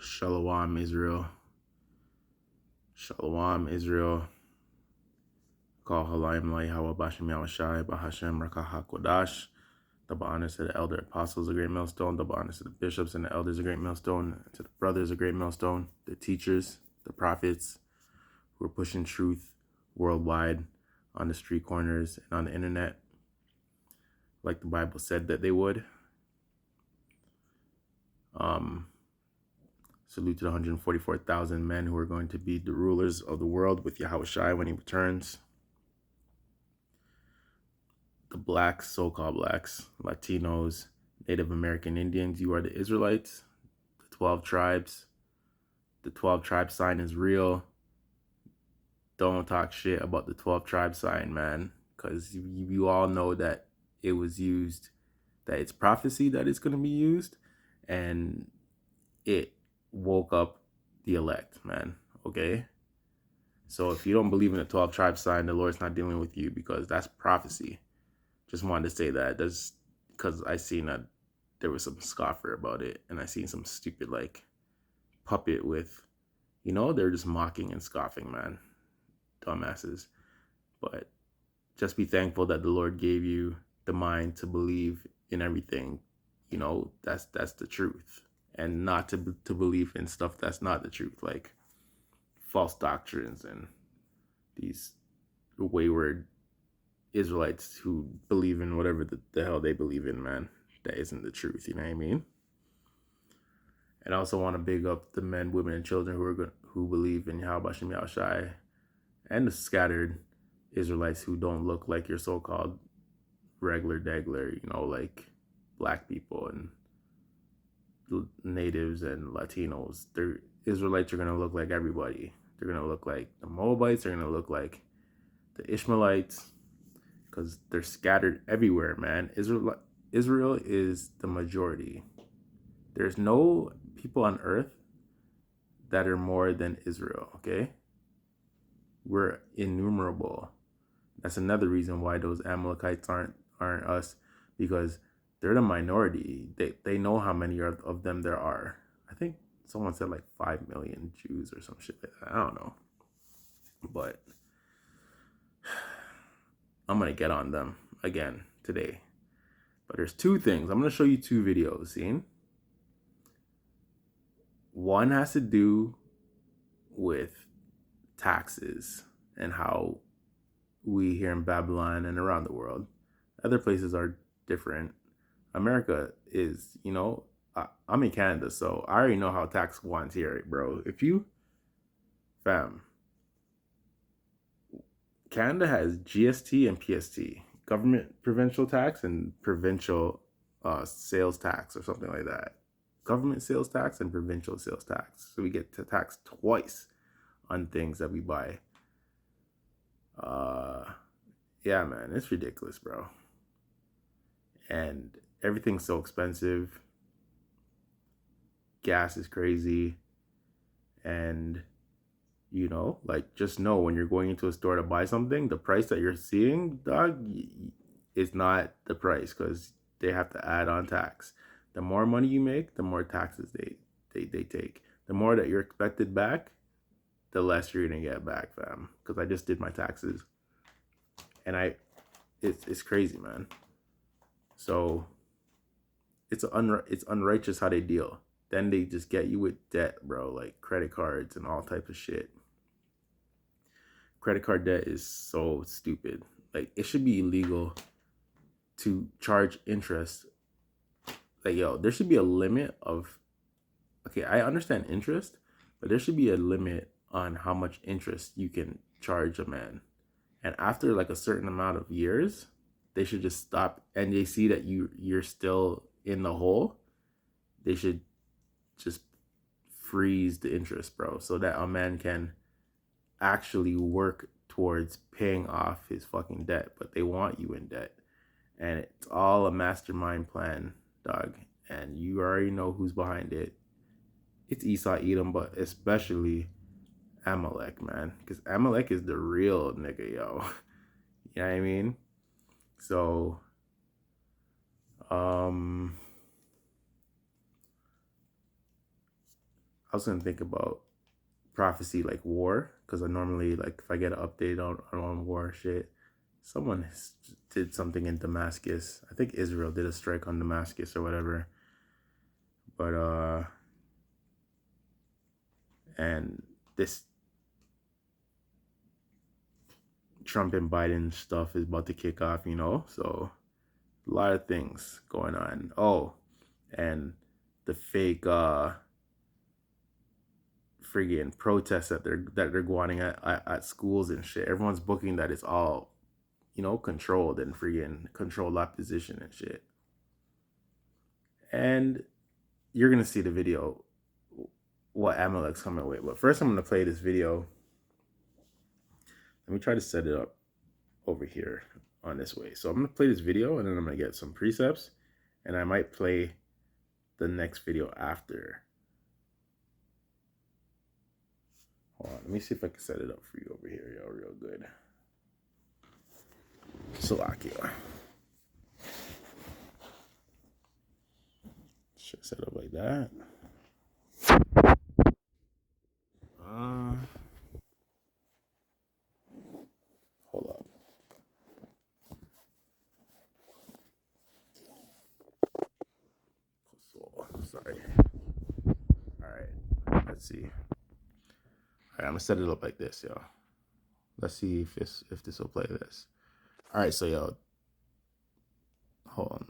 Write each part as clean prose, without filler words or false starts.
Shalom, Israel. Shalom, Israel. Call Halayim Lai Hawa Bashim Yawashai Bahashem Rakaha Kodash. Double honors to the elder apostles, a great millstone. Double honors to the bishops and the elders, a great millstone. To the brothers, a great millstone. The teachers, the prophets, who are pushing truth worldwide on the street corners and on the internet, like the Bible said that they would. Salute to the 144,000 men who are going to be the rulers of the world with Yahushua when he returns. The blacks, so-called blacks, Latinos, Native American Indians, you are the Israelites. The 12 tribes. The 12 tribe sign is real. Don't talk shit about the 12 tribe sign, man, because you all know that it was used, that it's prophecy that it's going to be used, and it woke up the elect, man. Okay, so if you don't believe in the 12 tribe sign, the Lord's not dealing with you, because that's prophecy. Just wanted to say that. That's because I seen that there was some scoffer about it, and I seen some stupid like puppet with, they're just mocking and scoffing, man. Dumbasses. But just be thankful that the Lord gave you the mind to believe in everything. That's the truth. And not to believe in stuff that's not the truth, like false doctrines and these wayward Israelites who believe in whatever the hell they believe in, man. That isn't the truth, you know what I mean? And I also want to big up the men, women, and children who believe in Yahweh Shem Yahushai, and the scattered Israelites who don't look like your so-called regular degler, like black people and natives and Latinos. Their Israelites are going to look like everybody. They're going to look like the Moabites. They're going to look like the Ishmaelites, because they're scattered everywhere, man. Israel is the majority. There's no people on earth that are more than Israel, okay? We're innumerable. That's another reason why those Amalekites aren't us, because they're the minority. They know how many of them there are. I think someone said like 5 million Jews or some shit like that. I don't know. But I'm going to get on them again today. But there's two things. I'm going to show you two videos, see? One has to do with taxes and how we here in Babylon and around the world, other places are different. America is, I'm in Canada, so I already know how tax one's here, bro. Canada has GST and PST, government provincial tax and provincial sales tax or something like that. Government sales tax and provincial sales tax. So we get to tax twice on things that we buy. Yeah, man, it's ridiculous, bro. And everything's so expensive. Gas is crazy. And, just know when you're going into a store to buy something, the price that you're seeing, dog, is not the price, because they have to add on tax. The more money you make, the more taxes they take. The more that you're expected back, the less you're gonna get back, fam. Because I just did my taxes, and it's crazy, man. So it's unrighteous how they deal. Then they just get you with debt, bro, like credit cards and all types of shit. Credit card debt is so stupid. Like, it should be illegal to charge interest. Like, there should be a limit of, okay, I understand interest, but there should be a limit on how much interest you can charge a man. And after like a certain amount of years, they should just stop, and they see that you're still in the hole. They should just freeze the interest, bro, so that a man can actually work towards paying off his fucking debt. But they want you in debt, and it's all a mastermind plan, dog. And you already know who's behind it. It's Esau, Edom, but especially Amalek, man, because Amalek is the real nigga, yo. You know what I mean? So, was gonna think about prophecy like war, because I normally, like, if I get an update on war shit, someone did something in Damascus. I think Israel did a strike on Damascus or whatever. But and this Trump and Biden stuff is about to kick off, so a lot of things going on. Oh, and the fake friggin' protests that they're going at schools and shit. Everyone's booking that it's all, controlled and friggin' controlled opposition and shit. And you're gonna see the video what Amalek's coming with. But first I'm gonna play this video. Let me try to set it up over here on this way. So I'm gonna play this video and then I'm gonna get some precepts, and I might play the next video after. Hold on, let me see if I can set it up for you over here, yo, real good. Salakia. Should set up like that. Hold up. Sorry. All right. Let's see. All right, I'm gonna set it up like this, yo. Let's see if this will play this. All right, so yo, hold on.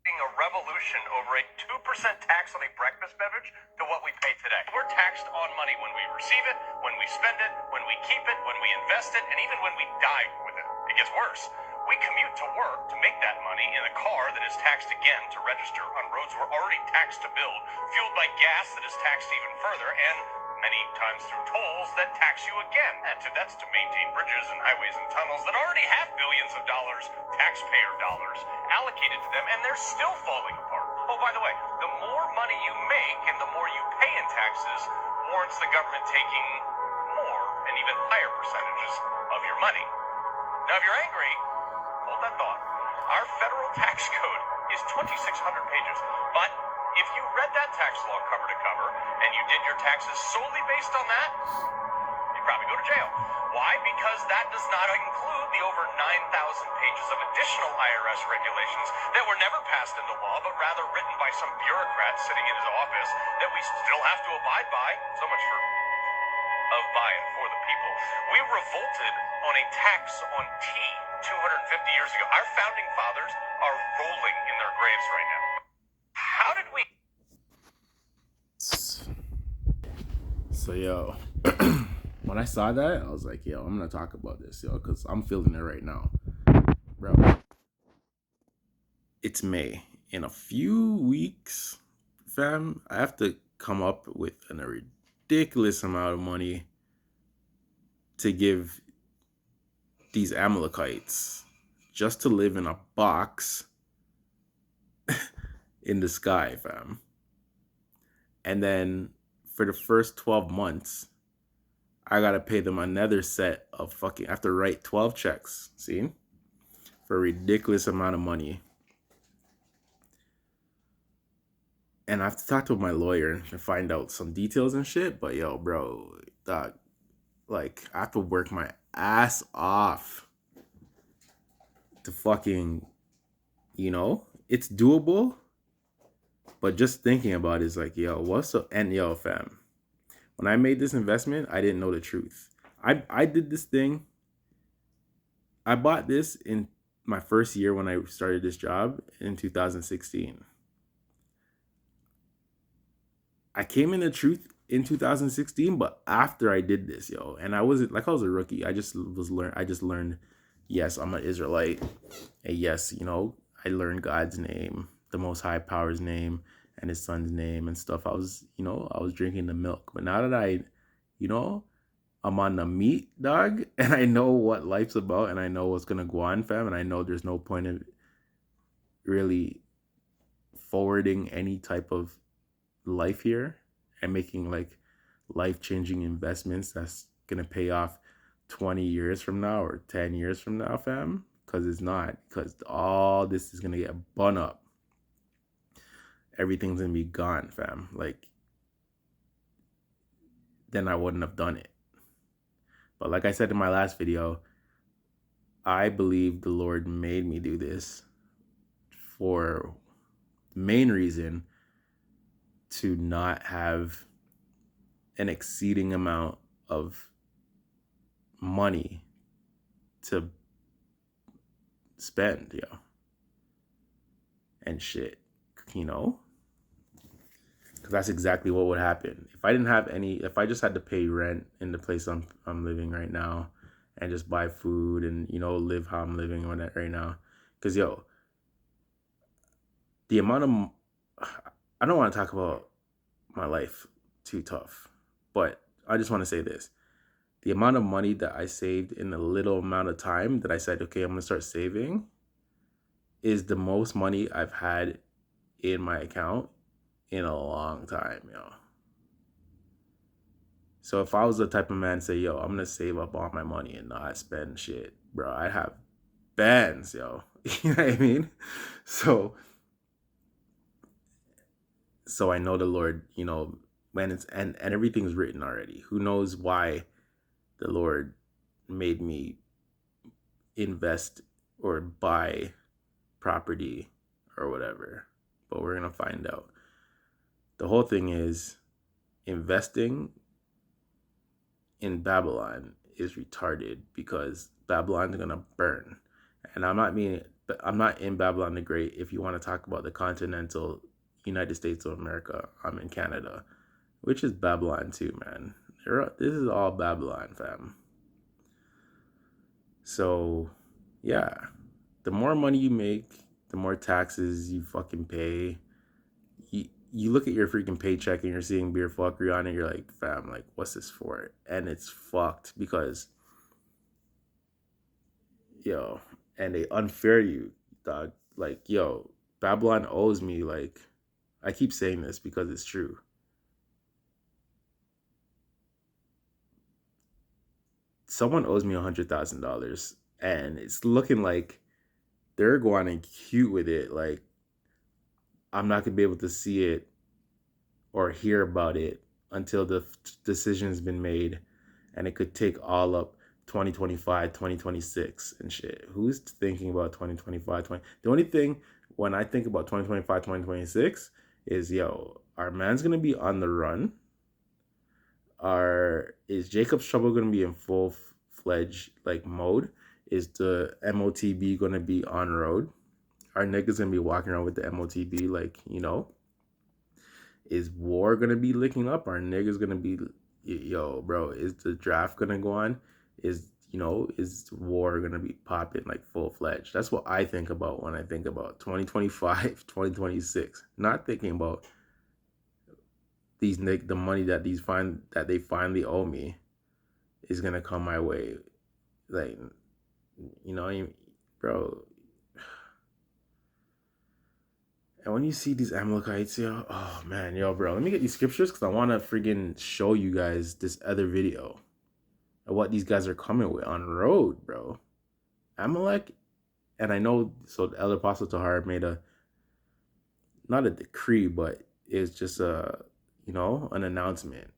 A revolution over a 2% tax on a breakfast beverage to what we pay today. We're taxed on money when we receive it, when we spend it, when we keep it, when we invest it, and even when we die with it. It gets worse. We commute to work to make that money in a car that is taxed again to register on roads we're already taxed to build, fueled by gas that is taxed even further, and many times through tolls that tax you again. And that's to maintain bridges and highways and tunnels that already have billions of dollars, taxpayer dollars, allocated to them, and they're still falling apart. Oh, by the way, the more money you make and the more you pay in taxes warrants the government taking more and even higher percentages of your money. Now, if you're angry, hold that thought. Our federal tax code is 2,600 pages, but if you read that tax law cover to cover and you did your taxes solely based on that, you'd probably go to jail. Why? Because that does not include the over 9,000 pages of additional IRS regulations that were never passed into law, but rather written by some bureaucrat sitting in his office that we still have to abide by. So much for of by and for the people. We revolted on a tax on tea 250 years ago. Our founding fathers are rolling in their graves right now. How did we... So, yo, when I saw that, I was like, yo, I'm going to talk about this, yo, because I'm feeling it right now. Bro, it's May. In a few weeks, fam, I have to come up with a ridiculous amount of money to give these Amalekites just to live in a box in the sky, fam. And then for the first 12 months, I gotta pay them another set of I have to write 12 checks, see? For a ridiculous amount of money. And I have to talk to my lawyer and find out some details and shit. But yo, bro, dog, like, I have to work my ass off to fucking, it's doable. But just thinking about it is like, yo, what's up? And yo, fam, when I made this investment, I didn't know the truth. I did this thing. I bought this in my first year when I started this job in 2016. I came in the truth in 2016, but after I did this, yo, and I was a rookie. I just learned, yes, I'm an Israelite, and yes, I learned God's name, the Most High Power's name, and His Son's name and stuff. I was drinking the milk, but now that I'm on the meat, dog, and I know what life's about, and I know what's gonna go on, fam, and I know there's no point in really forwarding any type of life here and making like life-changing investments that's gonna pay off 20 years from now or 10 years from now, fam, because it's not, because all this is gonna get bun up. Everything's gonna be gone, fam. Like, then I wouldn't have done it. But like I said in my last video, I believe the Lord made me do this for the main reason to not have an exceeding amount of money to spend, and shit, because that's exactly what would happen if I didn't have any. If I just had to pay rent in the place I'm living right now, and just buy food and live how I'm living on it right now, because the amount of I don't want to talk about my life too tough, but I just want to say this: the amount of money that I saved in a little amount of time that I said, okay, I'm gonna start saving, is the most money I've had in my account in a long time, So if I was the type of man to say, yo, I'm gonna save up all my money and not spend shit, bro, I'd have bands, yo. You know what I mean? So I know the Lord, when it's and everything's written already. Who knows why the Lord made me invest or buy property or whatever. But we're gonna find out. The whole thing is investing in Babylon is retarded because Babylon's gonna burn. And I'm not in Babylon the Great. If you want to talk about the continental United States of America, I'm in Canada, which is Babylon too, man. This is all Babylon, fam. So, yeah, the more money you make, the more taxes you fucking pay. You look at your freaking paycheck and you're seeing beer fuckery on it, you're like, fam, like, what's this for? And it's fucked because, and they unfair you, dog. Like, Babylon owes me, like, I keep saying this because it's true. Someone owes me $100,000 and it's looking like they're going and cute with it. Like, I'm not gonna be able to see it or hear about it until the decision's been made, and it could take all up 2025, 2026 and shit. Who's thinking about 2025, 20? The only thing when I think about 2025, 2026 is, our man's gonna be on the run. Is Jacob's Trouble gonna be in full-fledged like mode? Is the MOTB gonna be on road? Our niggas gonna be walking around with the MOTB, like, is war gonna be licking up? Our niggas gonna be, bro, is the draft gonna go on? Is war gonna be popping like full-fledged? That's what I think about when I think about 2025, 2026. Not thinking about the money that they finally owe me is gonna come my way. Like, bro. And when you see these Amalekites, oh man, bro, let me get these scriptures because I want to friggin' show you guys this other video of what these guys are coming with on road, bro. Amalek, and I know, so the Elder Apostle Tahar made not a decree, but it's just an announcement.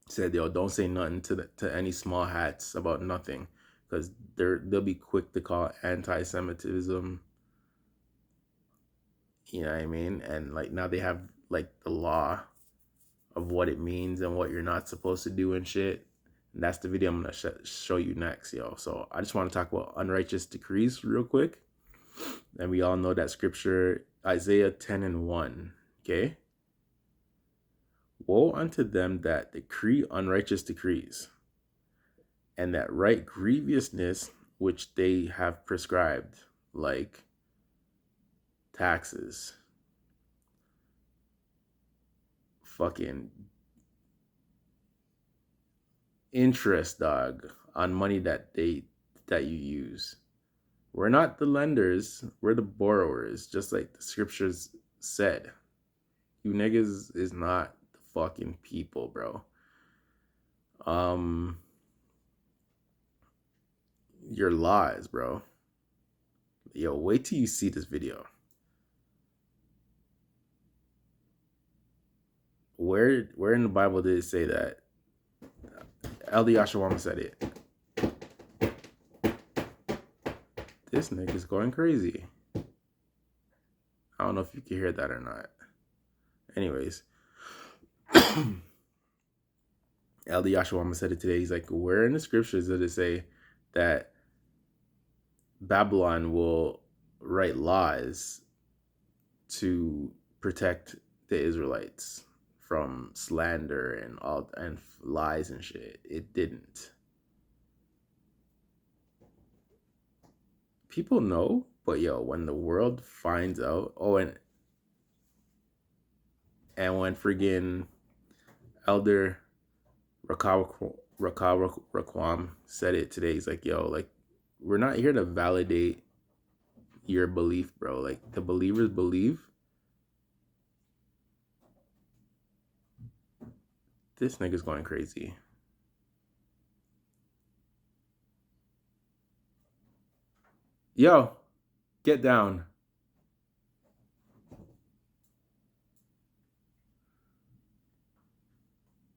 Said, don't say nothing to any small hats about nothing, because they'll be quick to call anti-Semitism. You know what I mean? And like now they have like the law of what it means and what you're not supposed to do and shit. And that's the video I'm gonna show you next, So I just want to talk about unrighteous decrees real quick. And we all know that scripture, Isaiah 10:1. Okay. Woe unto them that decree unrighteous decrees, and that write grievousness which they have prescribed, like taxes, fucking interest, dog, on money that you use. We're not the lenders, we're the borrowers, just like the scriptures said. You niggas is not the fucking people, bro. Your lies, bro. Wait till you see this video. Where in the Bible did it say that? LD Yashawama said it. This nigga's going crazy. I don't know if you can hear that or not. Anyways, LD Yashawama said it today. He's like, where in the scriptures did it say that Babylon will write laws to protect the Israelites from slander and lies and shit? It didn't. People know, but yo, when the world finds out, and when friggin' Elder Raquam said it today, he's like, yo, like, we're not here to validate your belief, bro. Like, the believers believe. This nigga's going crazy. Yo, get down.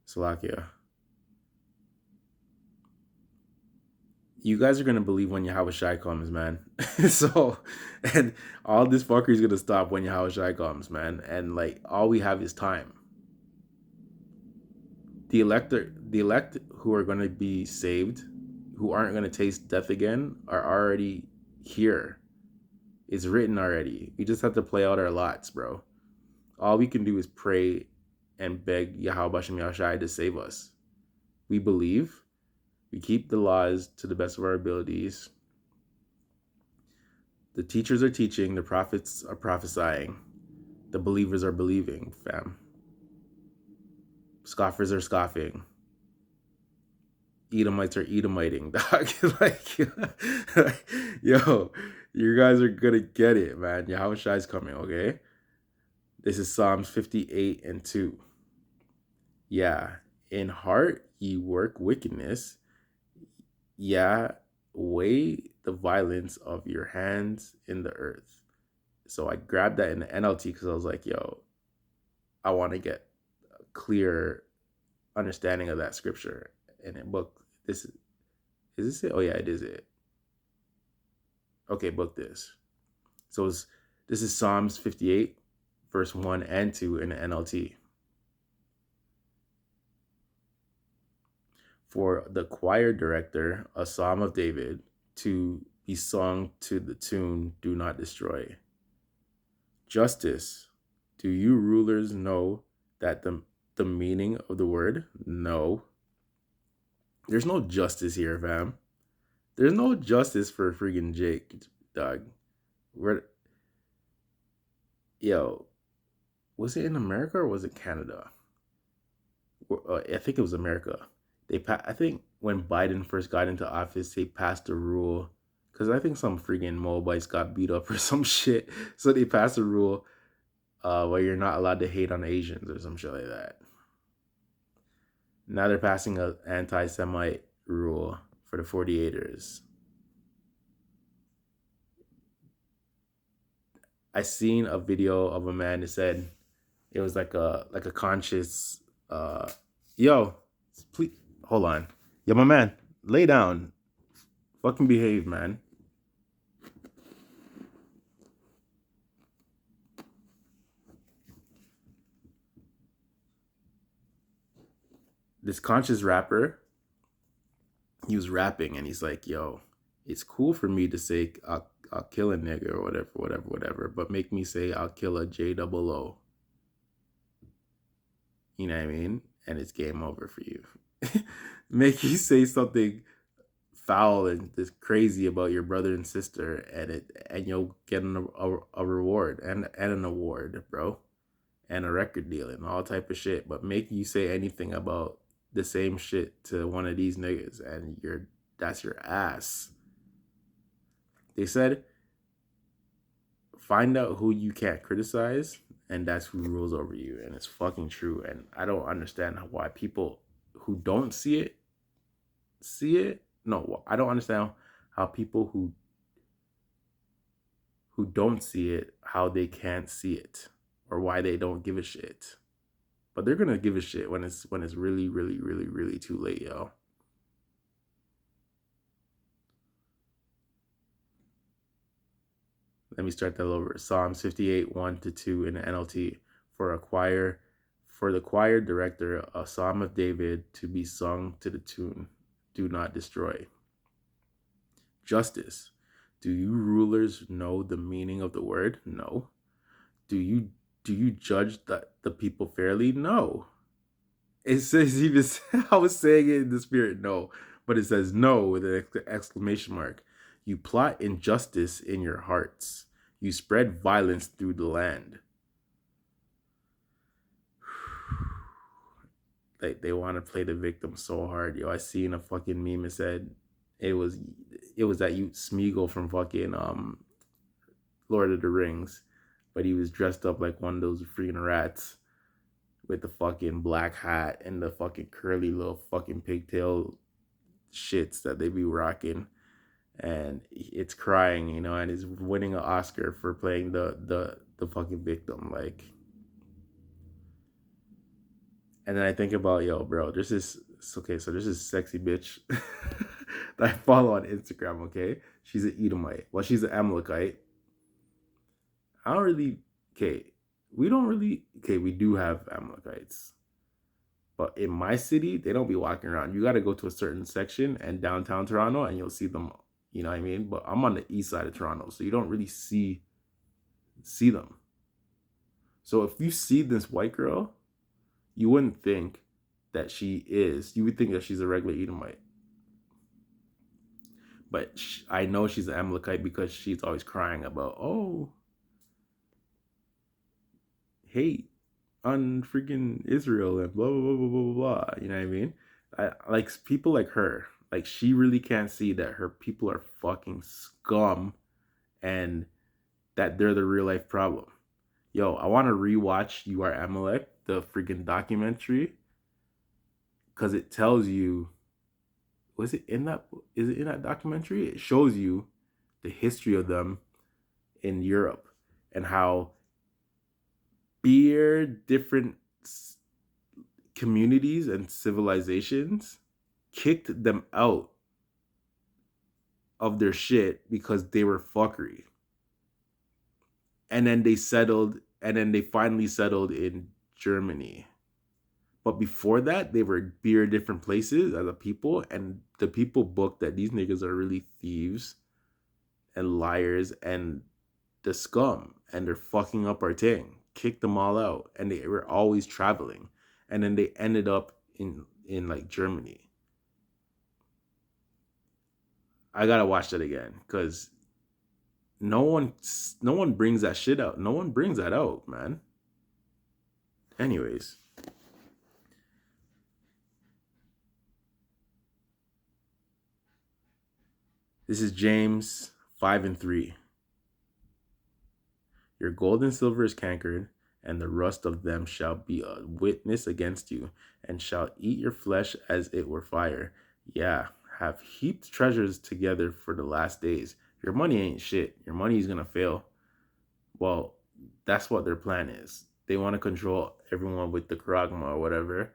Salakia. You guys are gonna believe when Yahweh Shai comes, man. So, and all this fuckery is gonna stop when Yahweh Shai comes, man. And like, all we have is time. The elect who are gonna be saved, who aren't gonna taste death again, are already here. It's written already. We just have to play out our lots, bro. All we can do is pray and beg Yahweh Bashem Yahshai to save us. We believe. We keep the laws to the best of our abilities. The teachers are teaching. The prophets are prophesying. The believers are believing, fam. Scoffers are scoffing. Edomites are Edomiting, dog. Like, yo, you guys are gonna get it, man. Yahweh Shai's coming, okay? This is Psalms 58 and 2. Yeah, in heart ye work wickedness. Yeah, weigh the violence of your hands in the earth. So I grabbed that in the NLT because I was like, yo, I want to get a clear understanding of that scripture. And it book this is this it? Oh yeah, it is it. Okay, book this. So this is Psalms 58, verse 1 and 2 in the NLT. For the choir director, a psalm of David, to be sung to the tune, Do Not Destroy. Justice. Do you rulers know that the meaning of the word? No. There's no justice here, fam. There's no justice for freaking Jake, dog. Yo, was it in America or was it Canada? I think it was America. I think when Biden first got into office, they passed a rule because I think some freaking Moabites got beat up or some shit. So they passed a rule where you're not allowed to hate on Asians or some shit like that. Now they're passing an anti-Semite rule for the 48ers. I seen a video of a man that said it was like a conscious yo, please hold on. Yo, my man, lay down. Fucking behave, man. This conscious rapper, he was rapping and he's like, yo, it's cool for me to say I'll kill a nigga or whatever, but make me say I'll kill a J-O-O. You know what I mean? And it's game over for you. Make you say something foul and this crazy about your brother and sister, and you'll get a reward and an award, bro, and a record deal and all type of shit. But make you say anything about the same shit to one of these niggas, and that's your ass. They said, find out who you can't criticize, and that's who rules over you. And it's fucking true. And I don't understand why people who don't see it. No, I don't understand how people who don't see it, how they can't see it, or why they don't give a shit. But they're gonna give a shit when it's really, really, really, really too late, yo. Let me start that over. Psalms 58, 1-2 in the NLT. For the choir director, a psalm of David to be sung to the tune, Do Not Destroy. Justice. Do you rulers know the meaning of the word? No. Do you judge the people fairly? No. It says even I was saying it in the spirit, no, but it says no with an exclamation mark. You plot injustice in your hearts. You spread violence through the land. Like they want to play the victim so hard, yo. I seen a fucking meme. It said it was that you Smeagol from fucking Lord of the Rings, but he was dressed up like one of those freaking rats with the fucking black hat and the fucking curly little fucking pigtail shits that they be rocking, and it's crying, and is winning an Oscar for playing the fucking victim, like. And then I think about, yo, bro, there's this okay, so there's this sexy bitch that I follow on Instagram, okay? She's an Edomite. Well, she's an Amalekite. I don't really okay. We don't really okay, we do have Amalekites. But in my city, they don't be walking around. You got to go to a certain section and downtown Toronto, and you'll see them. You know what I mean? But I'm on the east side of Toronto, so you don't really see them. So if you see this white girl, you wouldn't think that she is. You would think that she's a regular Edomite. But I know she's an Amalekite because she's always crying about, oh, hate on freaking Israel and blah blah blah blah blah blah. You know what I mean? Like people like her, like she really can't see that her people are fucking scum, and that they're the real life problem. Yo, I want to rewatch You Are Amalek, the freaking documentary, because it tells you. Was it in that? Is it in that documentary? It shows you the history of them in Europe and how different communities and civilizations kicked them out of their shit because they were fuckery. And then they finally settled in Germany. But before that, they were different places as a people, and the people booked that these niggas are really thieves and liars and the scum, and they're fucking up our thing. Kicked them all out, and they were always traveling, and then they ended up in like Germany. I gotta watch that again because no one brings that shit out. No one brings that out, man. Anyways, this is James 5:3. Your gold and silver is cankered, and the rust of them shall be a witness against you, and shall eat your flesh as it were fire. Yeah, have heaped treasures together for the last days. Your money ain't shit. Your money is gonna fail. Well, that's what their plan is. They want to control everyone with the charagma or whatever,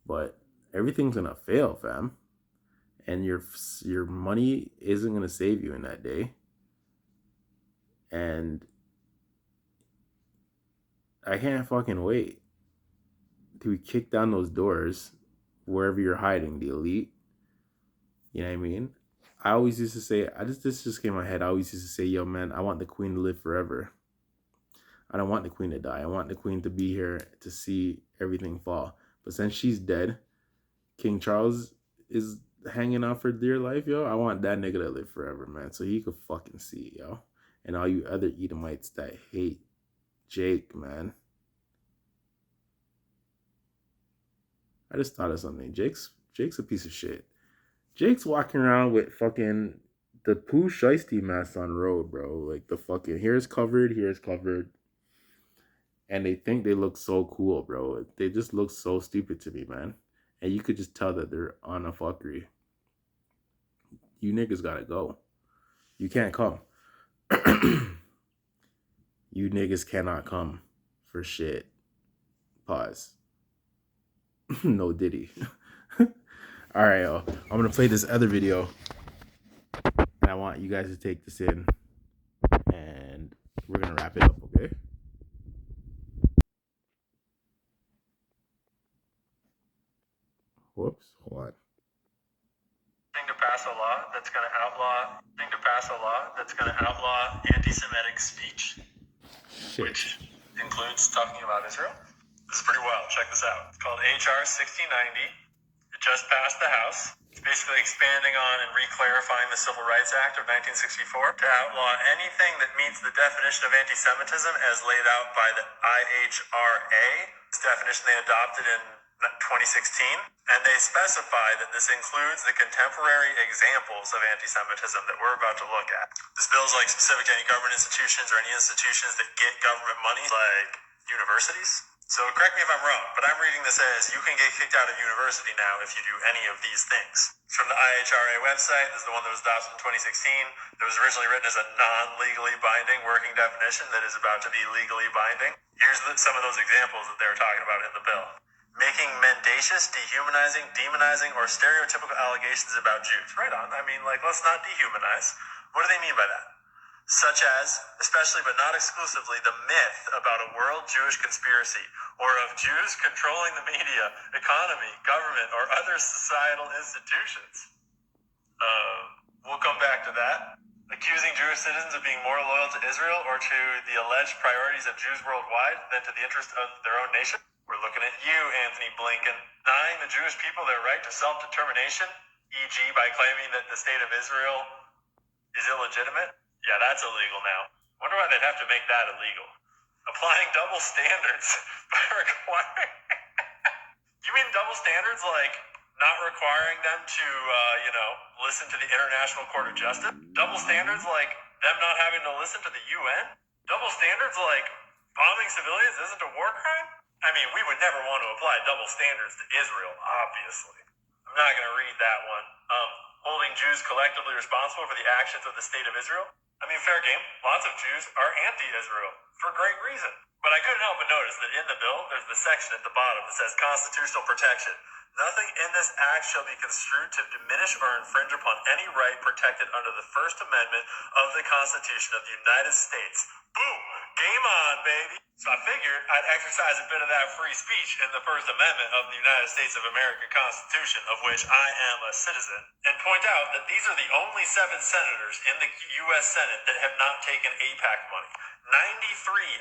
but everything's gonna fail, fam. And your money isn't gonna save you in that day. And I can't fucking wait to kick down those doors wherever you're hiding, the elite. You know what I mean? I always used to say, this just came in my head. I always used to say, yo, man, I want the queen to live forever. I don't want the queen to die. I want the queen to be here to see everything fall. But since she's dead, King Charles is hanging out for dear life, yo. I want that nigga to live forever, man. So he could fucking see, yo. And all you other Edomites that hate Jake, man. I just thought of something. Jake's a piece of shit. Jake's walking around with fucking the Pooh Shiesty mask on road, bro. Like the fucking here's covered. And they think they look so cool, bro. They just look so stupid to me, man. And you could just tell that they're on a fuckery. You niggas gotta go. You can't come. You niggas cannot come for shit. Pause. No Diddy. All right, yo. I'm gonna play this other video, and I want you guys to take this in, and we're gonna wrap it up, okay? Whoops, hold on. To pass a law that's going to outlaw anti-Semitic speech, Shit. which includes talking about Israel. This is pretty wild. Check this out. It's called HR 1690. It just passed the House. It's basically expanding on and re-clarifying the Civil Rights Act of 1964 to outlaw anything that meets the definition of anti-Semitism as laid out by the IHRA. This definition they adopted in 2016, and they specify that this includes the contemporary examples of anti-Semitism that we're about to look at. This bill is like specific to any government institutions or any institutions that get government money, like universities. So correct me if I'm wrong, but I'm reading this as you can get kicked out of university now if you do any of these things. It's from the IHRA website. This is the one that was adopted in 2016. It was originally written as a non-legally binding working definition that is about to be legally binding. Here's some of those examples that they were talking about in the bill. Making mendacious, dehumanizing, demonizing, or stereotypical allegations about Jews. Right on. I mean, let's not dehumanize. What do they mean by that? Such as, especially but not exclusively, the myth about a world Jewish conspiracy, or of Jews controlling the media, economy, government, or other societal institutions. We'll come back to that. Accusing Jewish citizens of being more loyal to Israel or to the alleged priorities of Jews worldwide than to the interest of their own nation. We're looking at you, Anthony Blinken, denying the Jewish people their right to self-determination, e.g. by claiming that the state of Israel is illegitimate. Yeah, that's illegal now. Wonder why they'd have to make that illegal. Applying double standards by requiring... You mean double standards like not requiring them to, listen to the International Court of Justice? Double standards like them not having to listen to the UN? Double standards like bombing civilians isn't a war crime? I mean, we would never want to apply double standards to Israel, obviously. I'm not going to read that one. Holding Jews collectively responsible for the actions of the state of Israel? I mean, fair game. Lots of Jews are anti-Israel for great reason. But I couldn't help but notice that in the bill, there's the section at the bottom that says constitutional protection. Nothing in this act shall be construed to diminish or infringe upon any right protected under the First Amendment of the Constitution of the United States. Boom! Game on, baby! So I figured I'd exercise a bit of that free speech in the First Amendment of the United States of America Constitution, of which I am a citizen, and point out that these are the only 7 senators in the U.S. Senate that have not taken AIPAC money. 93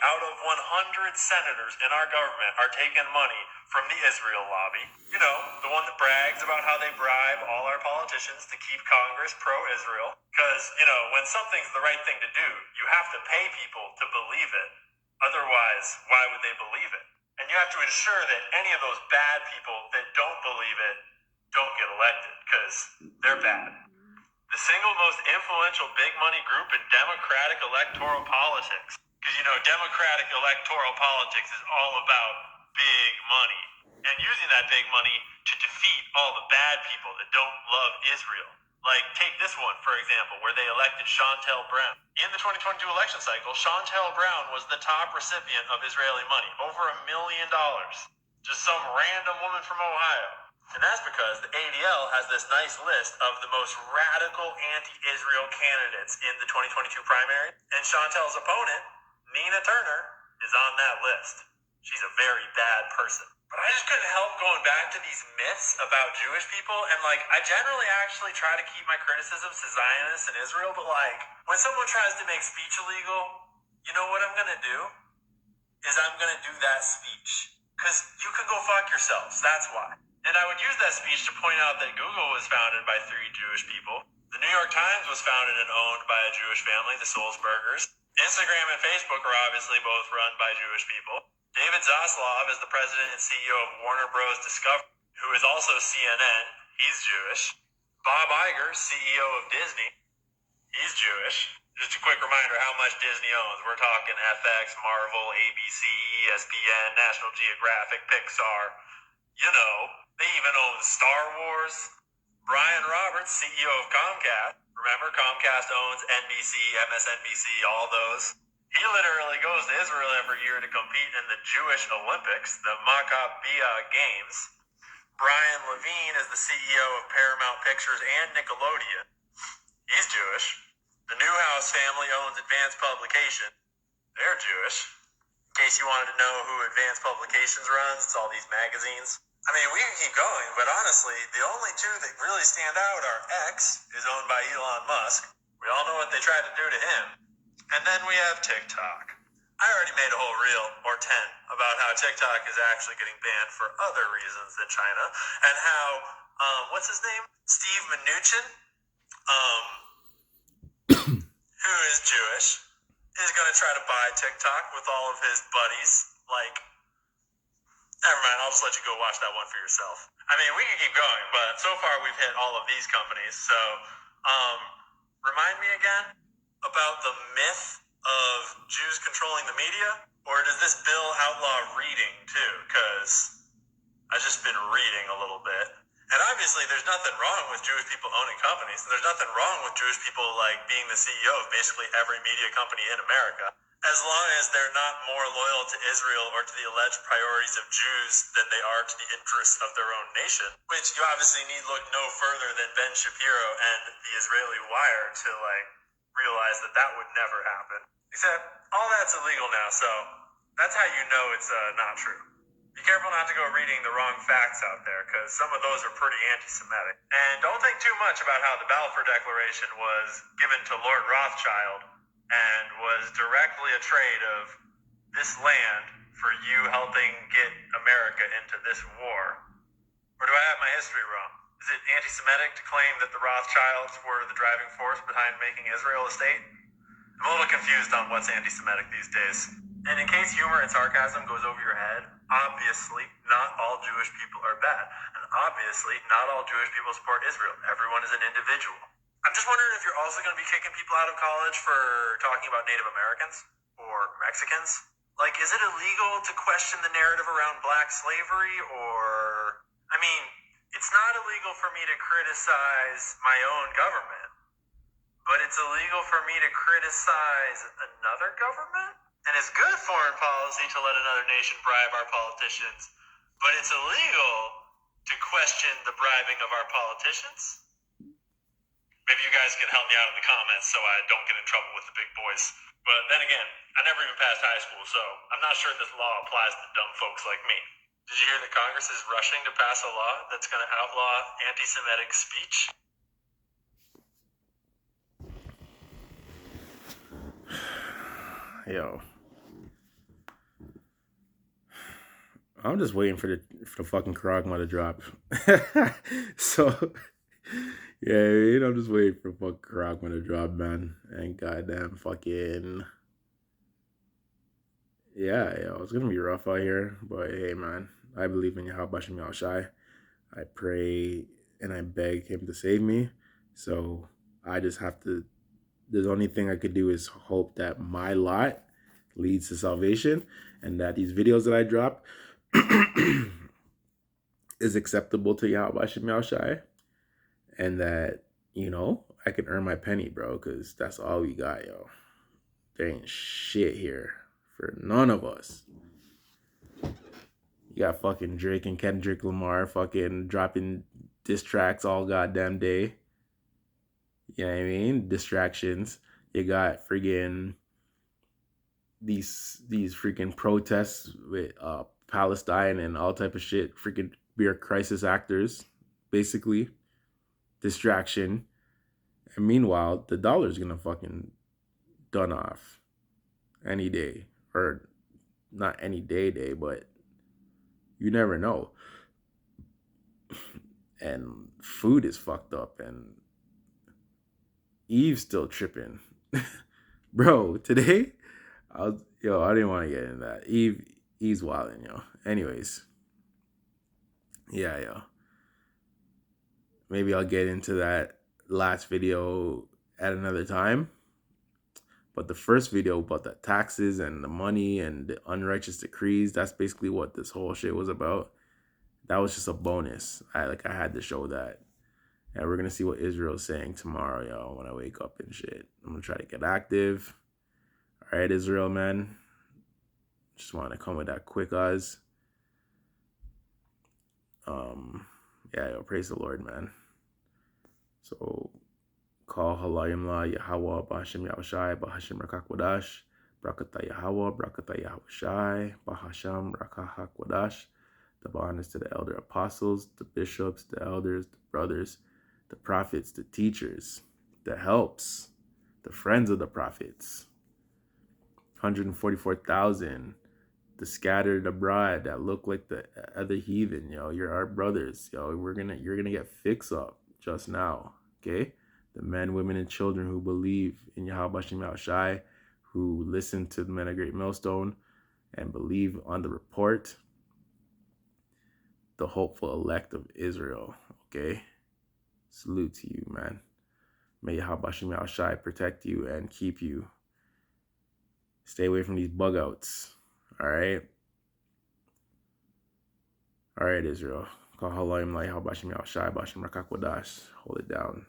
out of 100 senators in our government are taking money from the Israel lobby. You know, the one that brags about how they bribe all our politicians to keep Congress pro-Israel. Because, when something's the right thing to do, you have to pay people to believe it. Otherwise, why would they believe it? And you have to ensure that any of those bad people that don't believe it don't get elected, because they're bad. The single most influential big money group in Democratic electoral politics. Because, Democratic electoral politics is all about big money. And using that big money to defeat all the bad people that don't love Israel. Like, take this one, for example, where they elected Chantel Brown. In the 2022 election cycle, Chantel Brown was the top recipient of Israeli money. Over $1 million. Just some random woman from Ohio. And that's because the ADL has this nice list of the most radical anti-Israel candidates in the 2022 primary. And Chantel's opponent, Nina Turner, is on that list. She's a very bad person. But I just couldn't help going back to these myths about Jewish people. And, I generally actually try to keep my criticisms to Zionists and Israel. But, when someone tries to make speech illegal, you know what I'm going to do? Is I'm going to do that speech. Because you can go fuck yourselves. That's why. And I would use that speech to point out that Google was founded by 3 Jewish people. The New York Times was founded and owned by a Jewish family, the Sulzbergers. Instagram and Facebook are obviously both run by Jewish people. David Zaslav is the president and CEO of Warner Bros. Discovery, who is also CNN. He's Jewish. Bob Iger, CEO of Disney. He's Jewish. Just a quick reminder how much Disney owns. We're talking FX, Marvel, ABC, ESPN, National Geographic, Pixar. They even own Star Wars. Brian Roberts, CEO of Comcast. Remember, Comcast owns NBC, MSNBC, all those. He literally goes to Israel every year to compete in the Jewish Olympics, the Maccabiah Games. Brian Levine is the CEO of Paramount Pictures and Nickelodeon. He's Jewish. The Newhouse family owns Advance Publication. They're Jewish. In case you wanted to know who Advance Publications runs, it's all these magazines. I mean, we can keep going, but honestly, the only two that really stand out are X, is owned by Elon Musk. We all know what they tried to do to him. And then we have TikTok. I already made a whole reel, or 10, about how TikTok is actually getting banned for other reasons than China, and how, what's his name? Steve Mnuchin, who is Jewish, is going to try to buy TikTok with all of his buddies. Like, never mind, I'll just let you go watch that one for yourself. I mean, we can keep going, but so far we've hit all of these companies. So, remind me again about the myth of Jews controlling the media? Or does this bill outlaw reading too? Because I've just been reading a little bit. And obviously there's nothing wrong with Jewish people owning companies. And there's nothing wrong with Jewish people like being the CEO of basically every media company in America. As long as they're not more loyal to Israel or to the alleged priorities of Jews than they are to the interests of their own nation. Which you obviously need look no further than Ben Shapiro and the Israeli Wire to realize that that would never happen. Except all that's illegal now, so that's how you know it's not true. Be careful not to go reading the wrong facts out there, because some of those are pretty anti-Semitic. And don't think too much about how the Balfour Declaration was given to Lord Rothschild and was directly a trade of this land for you helping get America into this war. Or do I have my history wrong? Is it anti-Semitic to claim that the Rothschilds were the driving force behind making Israel a state? I'm a little confused on what's anti-Semitic these days. And in case humor and sarcasm goes over your head, obviously not all Jewish people are bad. And obviously not all Jewish people support Israel. Everyone is an individual. I'm just wondering if you're also going to be kicking people out of college for talking about Native Americans or Mexicans. Like, is it illegal to question the narrative around black slavery? Or, I mean, it's not illegal for me to criticize my own government, but it's illegal for me to criticize another government? And it's good foreign policy to let another nation bribe our politicians, but it's illegal to question the bribing of our politicians? Maybe you guys can help me out in the comments so I don't get in trouble with the big boys. But then again, I never even passed high school, so I'm not sure this law applies to dumb folks like me. Did you hear that Congress is rushing to pass a law that's going to outlaw anti-Semitic speech? Yo, I'm just waiting for the fucking Karagma to drop. So, yeah, I'm just waiting for fucking Karagma to drop, man. And goddamn fucking, yeah, it's gonna be rough out here. But hey, man, I believe in Yahweh Bashem Yahushai. I pray and I beg him to save me. So I just have to, the only thing I could do is hope that my lot leads to salvation and that these videos that I drop is acceptable to Yahweh Bashem Yahushai, and that, I can earn my penny, bro, because that's all we got, yo. There ain't shit here for none of us. You got fucking Drake and Kendrick Lamar fucking dropping diss tracks all goddamn day. You know what I mean? Distractions. You got friggin' these freaking protests with Palestine and all type of shit. Freaking beer crisis actors, basically. Distraction. And meanwhile, the dollar's gonna fucking done off any day. Or not any day, but you never know. And food is fucked up, and Eve's still tripping. Bro, today, I didn't want to get into that. Eve's wilding, yo. Anyways. Yeah, yo. Maybe I'll get into that last video at another time. But the first video about the taxes and the money and the unrighteous decrees, that's basically what this whole shit was about. That was just a bonus. I had to show that. And we're going to see what Israel's saying tomorrow, yo, when I wake up and shit. I'm going to try to get active. All right, Israel, man. Just want to come with that quick Oz. Yeah, yo, praise the Lord, man. So call Halayim La Yahweh Bahashim Yahushai Bahashim Rakakwadash Brakata Yahweh Brakata Yahushai Bahasham Rakahakwadash. The honors to the elder apostles, the bishops, the elders, the brothers, the prophets, the teachers, the helps, the friends of the prophets. 144,000, the scattered abroad that look like the other heathen, yo. You're our brothers, yo. You're gonna get fixed up just now, okay? The men, women, and children who believe in Yahweh Shem Yahushai, who listen to the men of Great Millstone and believe on the report, the hopeful elect of Israel, okay? Salute to you, man. May Yahweh Shem Yahushai protect you and keep you. Stay away from these bug outs, all right? All right, Israel. Call Halayim La Yahweh Bashim Yahushai Bashim Rakakwadash. Hold it down.